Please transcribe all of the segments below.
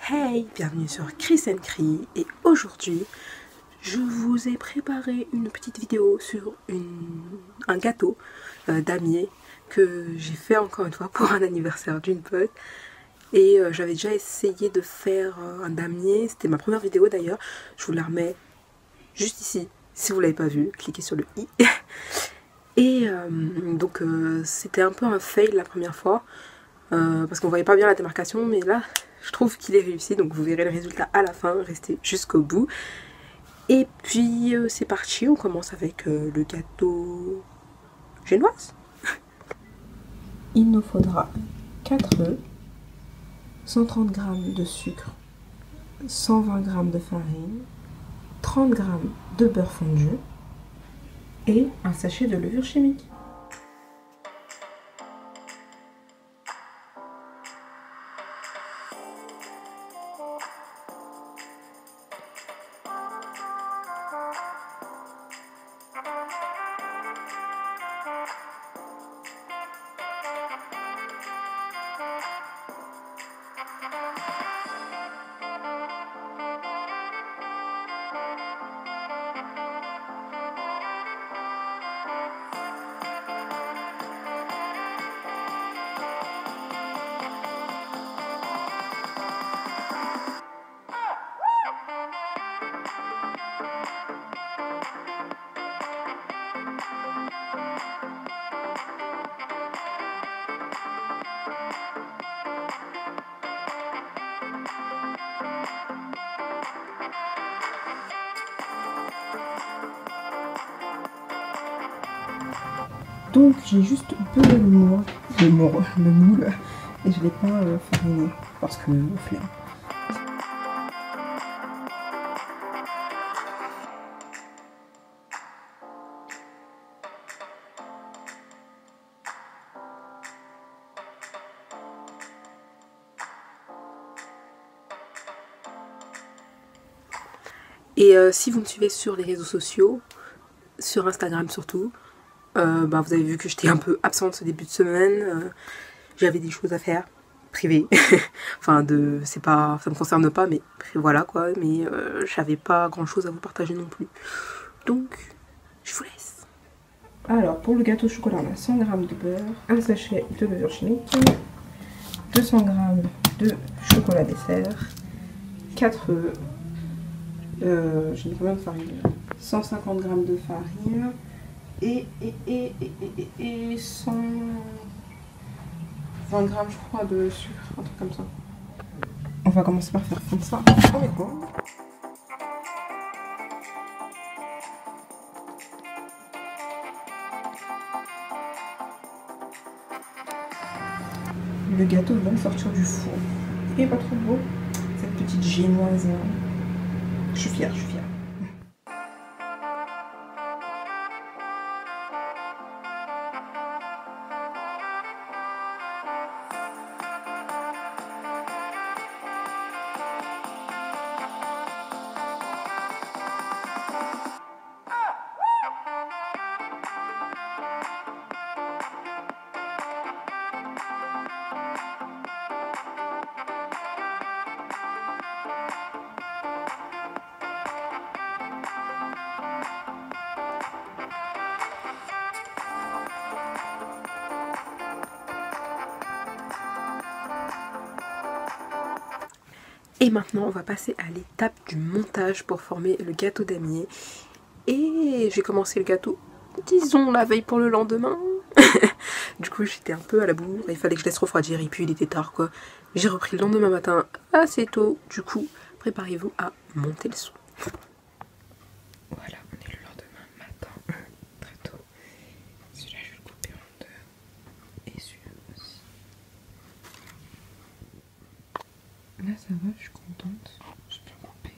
Hey, bienvenue sur Chris & Cri et aujourd'hui je vous ai préparé une petite vidéo sur un gâteau damier que j'ai fait encore une fois pour un anniversaire d'une pote. Et j'avais déjà essayé de faire un damier, c'était ma première vidéo d'ailleurs, je vous la remets juste ici. Si vous l'avez pas vu, cliquez sur le i. Et donc c'était un peu un fail la première fois parce qu'on voyait pas bien la démarcation, mais là je trouve qu'il est réussi, donc vous verrez le résultat à la fin, restez jusqu'au bout. Et puis c'est parti, on commence avec le gâteau génoise. Il nous faudra 4 œufs, 130 g de sucre, 120 g de farine, 30 g de beurre fondu et un sachet de levure chimique. Donc j'ai juste beurré le moule, et je l'ai pas fariné parce que flemme. Et si vous me suivez sur les réseaux sociaux, sur Instagram surtout, vous avez vu que j'étais un peu absente ce début de semaine. J'avais des choses à faire privées. Enfin, ça me concerne pas, mais voilà quoi. Mais j'avais pas grand chose à vous partager non plus. Donc, je vous laisse. Alors, pour le gâteau au chocolat, on a 100 g de beurre, un sachet de levure chimique, 200 g de chocolat dessert, 4 œufs, j'ai mis combien de farine, 150 g de farine et 120 g je crois de sucre, un truc comme ça. On va commencer par faire fondre ça. Le gâteau vient de sortir du four. Il est pas trop beau, cette petite génoise. Je suis fière, je suis fière. Et maintenant on va passer à l'étape du montage pour former le gâteau damier. Et j'ai commencé le gâteau, disons, la veille pour le lendemain. Du coup j'étais un peu à la bourre, il fallait que je laisse refroidir et puis il était tard quoi. J'ai repris le lendemain matin assez tôt, du coup préparez-vous à monter le son. Voilà, on est le lendemain matin, très tôt. Celui-là je vais le couper en deux et celui-là aussi. Là ça va, je suis contente, j'ai bien coupé.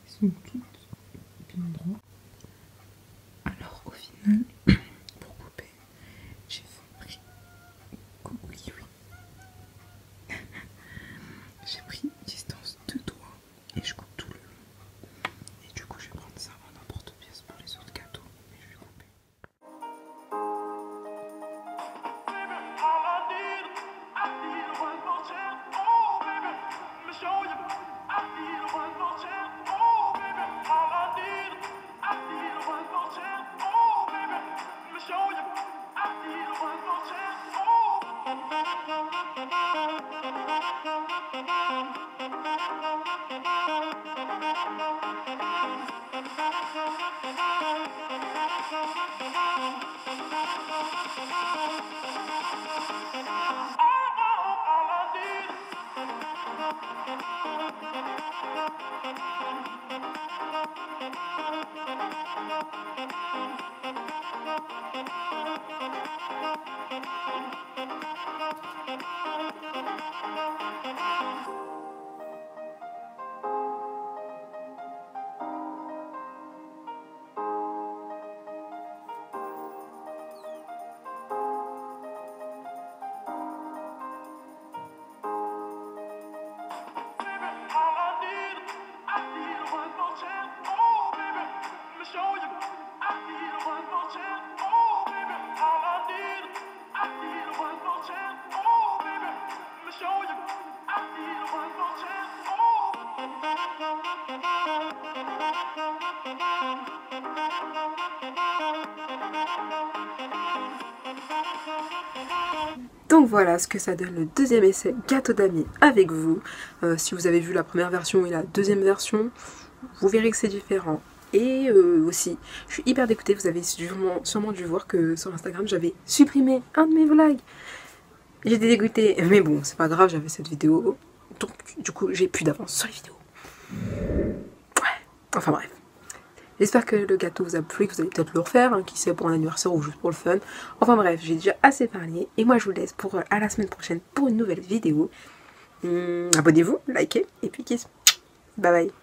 Ils sont toutes bien droits. Alors au final, pour couper, j'ai pris j'ai pris distance 2 doigts et je coupe tout le long. Et du coup je vais prendre ça en emporte-pièce pour les autres gâteaux. Mais je vais couper. Show Donc voilà ce que ça donne le deuxième essai gâteau damier avec vous. Si vous avez vu la première version et la deuxième version, vous verrez que c'est différent. Et aussi, je suis hyper dégoûtée, vous avez sûrement dû voir que sur Instagram j'avais supprimé un de mes vlogs. J'étais dégoûtée, mais bon, c'est pas grave, j'avais cette vidéo. Donc du coup, j'ai plus d'avance sur les vidéos. Ouais, enfin bref. J'espère que le gâteau vous a plu, que vous allez peut-être le refaire, hein, qui sait, pour un anniversaire ou juste pour le fun. Enfin bref, j'ai déjà assez parlé. Et moi je vous laisse pour à la semaine prochaine pour une nouvelle vidéo. Abonnez-vous, likez et puis kiss. Bye bye.